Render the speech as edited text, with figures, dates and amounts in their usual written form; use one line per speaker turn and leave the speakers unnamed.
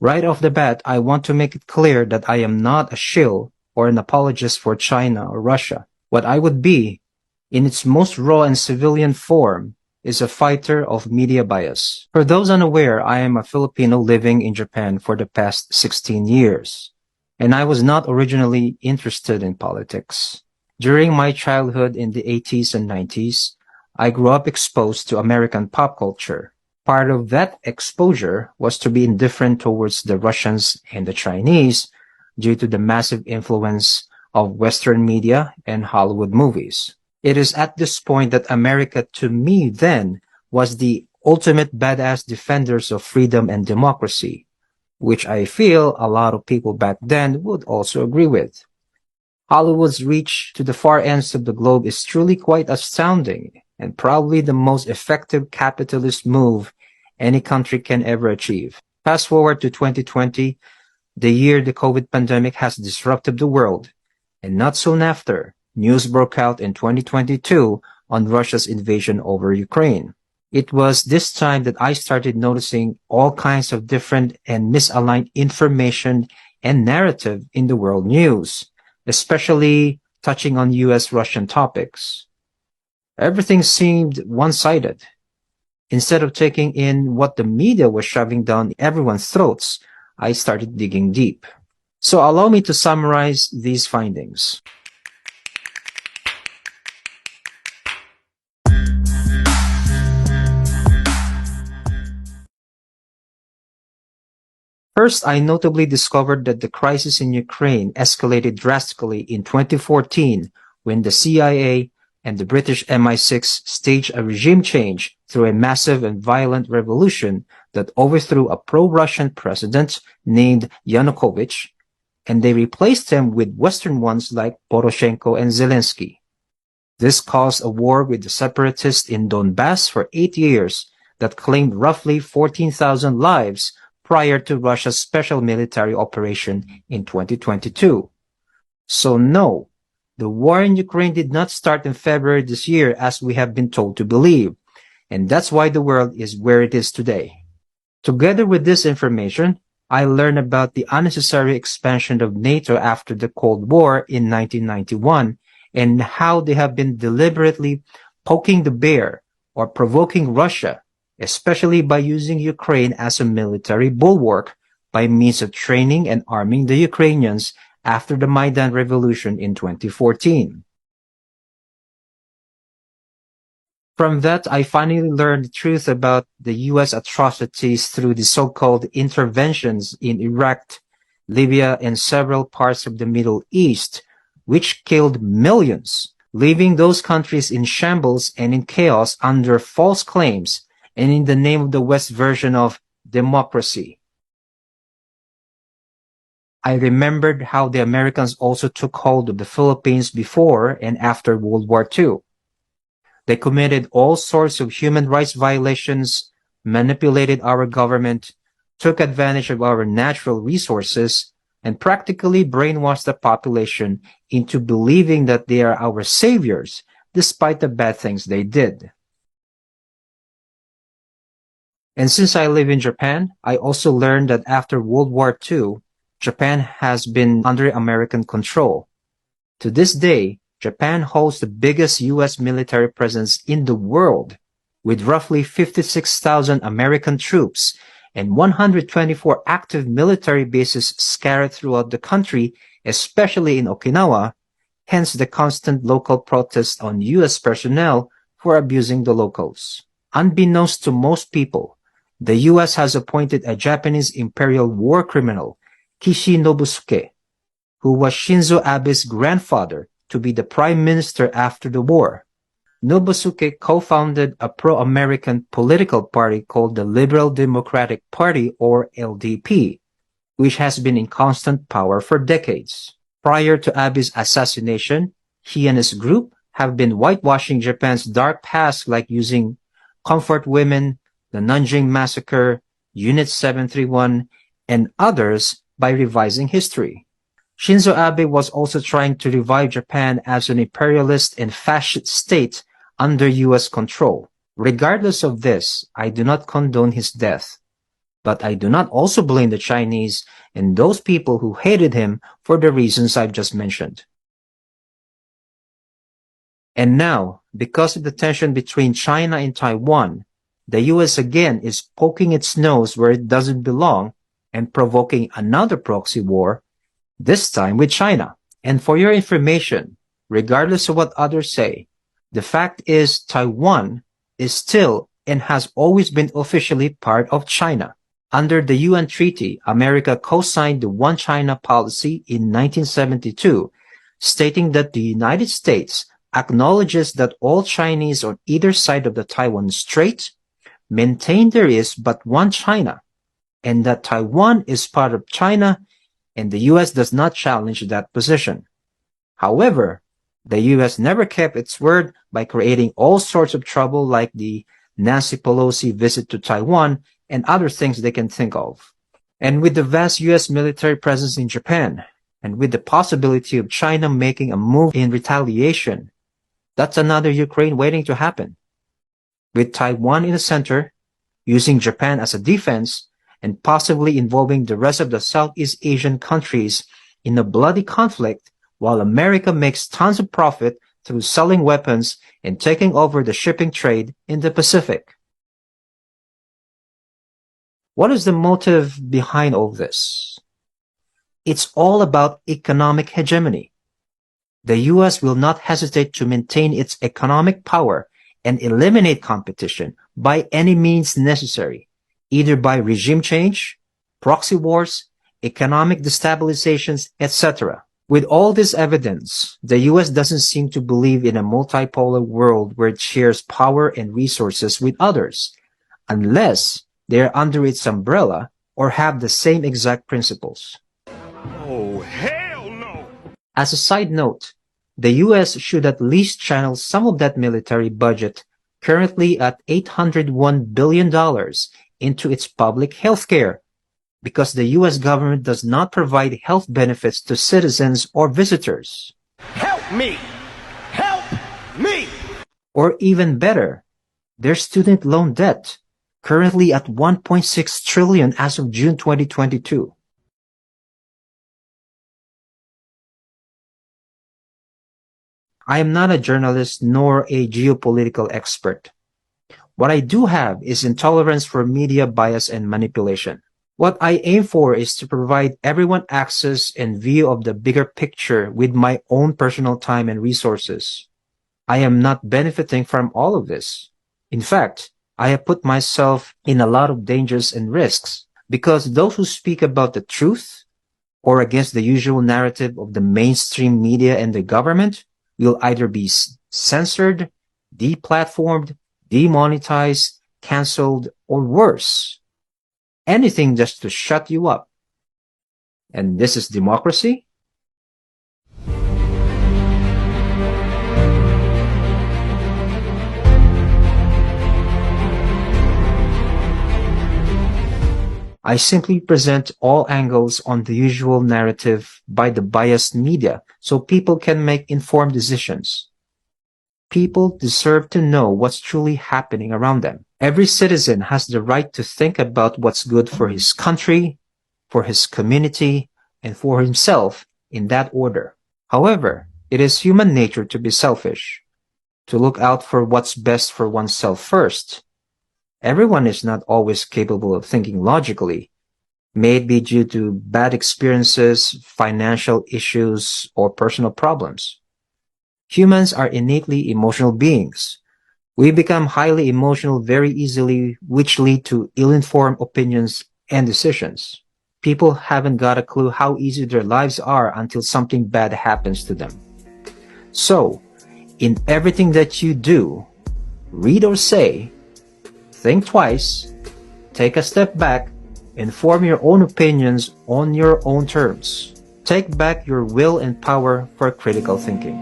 Right off the bat, I want to make it clear that I am not a shill or an apologist for China or Russia. What I would be, in its most raw and civilian form, is a fighter of media bias. For those unaware, I am a Filipino living in Japan for the past 16 years, and I was not originally interested in politics. During my childhood in the 80s and 90s, I grew up exposed to American pop culture. Part of that exposure was to be indifferent towards the Russians and the Chinese due to the massive influence of Western media and Hollywood movies. It is at this point that America, to me then, was the ultimate badass defenders of freedom and democracy, which I feel a lot of people back then would also agree with. Hollywood's reach to the far ends of the globe is truly quite astounding and probably the most effective capitalist move any country can ever achieve. Fast forward to 2020, the year the COVID pandemic has disrupted the world, and not soon after, news broke out in 2022 on Russia's invasion over Ukraine. It was this time that I started noticing all kinds of different and misaligned information and narrative in the world news, especially touching on US-Russian topics. Everything seemed one-sided. Instead of taking in what the media was shoving down everyone's throats, I started digging deep. So allow me to summarize these findings. First, I notably discovered that the crisis in Ukraine escalated drastically in 2014 when the CIA and the British MI6 staged a regime change through a massive and violent revolution that overthrew a pro-Russian president named Yanukovych, and they replaced him with Western ones like Poroshenko and Zelensky. This caused a war with the separatists in Donbass for 8 years that claimed roughly 14,000 lives prior to Russia's special military operation in 2022. So no, the war in Ukraine did not start in February this year as we have been told to believe, and that's why the world is where it is today. Together with this information, I learned about the unnecessary expansion of NATO after the Cold War in 1991 and how they have been deliberately poking the bear or provoking Russia, especially by using Ukraine as a military bulwark by means of training and arming the Ukrainians after the Maidan Revolution in 2014. From that, I finally learned the truth about the U.S. atrocities through the so-called interventions in Iraq, Libya, and several parts of the Middle East, which killed millions, leaving those countries in shambles and in chaos under false claims and in the name of the West version of democracy. I remembered how the Americans also took hold of the Philippines before and after World War II. They committed all sorts of human rights violations, manipulated our government, took advantage of our natural resources, and practically brainwashed the population into believing that they are our saviors, despite the bad things they did. And since I live in Japan, I also learned that after World War II, Japan has been under American control. To this day, Japan holds the biggest U.S. military presence in the world, with roughly 56,000 American troops and 124 active military bases scattered throughout the country, especially in Okinawa, hence the constant local protests on U.S. personnel for abusing the locals. Unbeknownst to most people, the U.S. has appointed a Japanese imperial war criminal, Kishi Nobusuke, who was Shinzo Abe's grandfather, to be the prime minister after the war. Nobusuke co-founded a pro-American political party called the Liberal Democratic Party, or LDP, which has been in constant power for decades. Prior to Abe's assassination, he and his group have been whitewashing Japan's dark past, like using comfort women, the Nanjing Massacre, Unit 731, and others by revising history. Shinzo Abe was also trying to revive Japan as an imperialist and fascist state under U.S. control. Regardless of this, I do not condone his death. But I do not also blame the Chinese and those people who hated him for the reasons I've just mentioned. And now, because of the tension between China and Taiwan, the US again is poking its nose where it doesn't belong and provoking another proxy war, this time with China. And for your information, regardless of what others say, the fact is Taiwan is still and has always been officially part of China. Under the UN Treaty, America co-signed the One China policy in 1972, stating that the United States acknowledges that all Chinese on either side of the Taiwan Strait maintain there is but one China, and that Taiwan is part of China, and the US does not challenge that position. However, the US never kept its word by creating all sorts of trouble like the Nancy Pelosi visit to Taiwan and other things they can think of. And with the vast US military presence in Japan, and with the possibility of China making a move in retaliation, that's another Ukraine waiting to happen. With Taiwan in the center, using Japan as a defense, and possibly involving the rest of the Southeast Asian countries in a bloody conflict, while America makes tons of profit through selling weapons and taking over the shipping trade in the Pacific. What is the motive behind all this? It's all about economic hegemony. The US will not hesitate to maintain its economic power and eliminate competition by any means necessary, either by regime change, proxy wars, economic destabilizations, etc. With all this evidence, the US doesn't seem to believe in a multipolar world where it shares power and resources with others, unless they are under its umbrella or have the same exact principles.
Oh, hell no!
As a side note, the US should at least channel some of that military budget, currently at $801 billion, into its public health care, because the US government does not provide health benefits to citizens or visitors.
Help me! Help me!
Or even better, their student loan debt, currently at $1.6 trillion as of June 2022. I am not a journalist nor a geopolitical expert. What I do have is intolerance for media bias and manipulation. What I aim for is to provide everyone access and view of the bigger picture with my own personal time and resources. I am not benefiting from all of this. In fact, I have put myself in a lot of dangers and risks because those who speak about the truth or against the usual narrative of the mainstream media and the government will either be censored, deplatformed, demonetized, canceled, or worse. Anything just to shut you up. And this is democracy? I simply present all angles on the usual narrative by the biased media so people can make informed decisions. People deserve to know what's truly happening around them. Every citizen has the right to think about what's good for his country, for his community, and for himself in that order. However, it is human nature to be selfish, to look out for what's best for oneself first. Everyone is not always capable of thinking logically, maybe due to bad experiences, financial issues, or personal problems. Humans are innately emotional beings. We become highly emotional very easily, which lead to ill-informed opinions and decisions. People haven't got a clue how easy their lives are until something bad happens to them. So, in everything that you do, read or say, think twice, take a step back, and form your own opinions on your own terms. Take back your will and power for critical thinking.